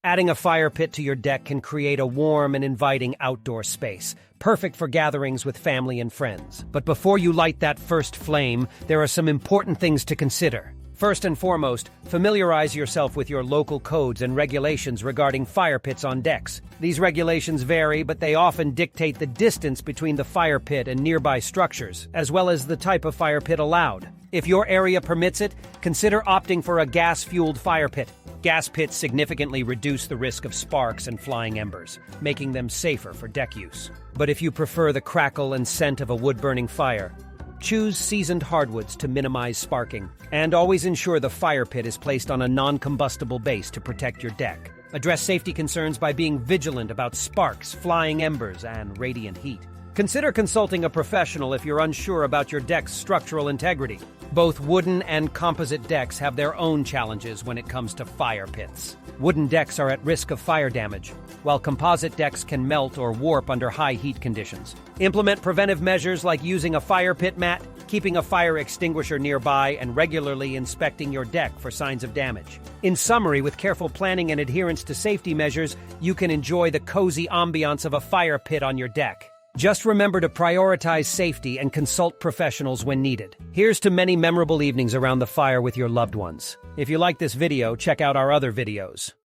Adding a fire pit to your deck can create a warm and inviting outdoor space, perfect for gatherings with family and friends. But before you light that first flame, there are some important things to consider. First and foremost, familiarize yourself with your local codes and regulations regarding fire pits on decks. These regulations vary, but they often dictate the distance between the fire pit and nearby structures, as well as the type of fire pit allowed. If your area permits it, consider opting for a gas-fueled fire pit. Gas pits significantly reduce the risk of sparks and flying embers, making them safer for deck use. But if you prefer the crackle and scent of a wood-burning fire, choose seasoned hardwoods to minimize sparking, and always ensure the fire pit is placed on a non-combustible base to protect your deck. Address safety concerns by being vigilant about sparks, flying embers, and radiant heat. Consider consulting a professional if you're unsure about your deck's structural integrity. Both wooden and composite decks have their own challenges when it comes to fire pits. Wooden decks are at risk of fire damage, while composite decks can melt or warp under high heat conditions. Implement preventive measures like using a fire pit mat, keeping a fire extinguisher nearby, and regularly inspecting your deck for signs of damage. In summary, with careful planning and adherence to safety measures, you can enjoy the cozy ambiance of a fire pit on your deck. Just remember to prioritize safety and consult professionals when needed. Here's to many memorable evenings around the fire with your loved ones. If you like this video, check out our other videos.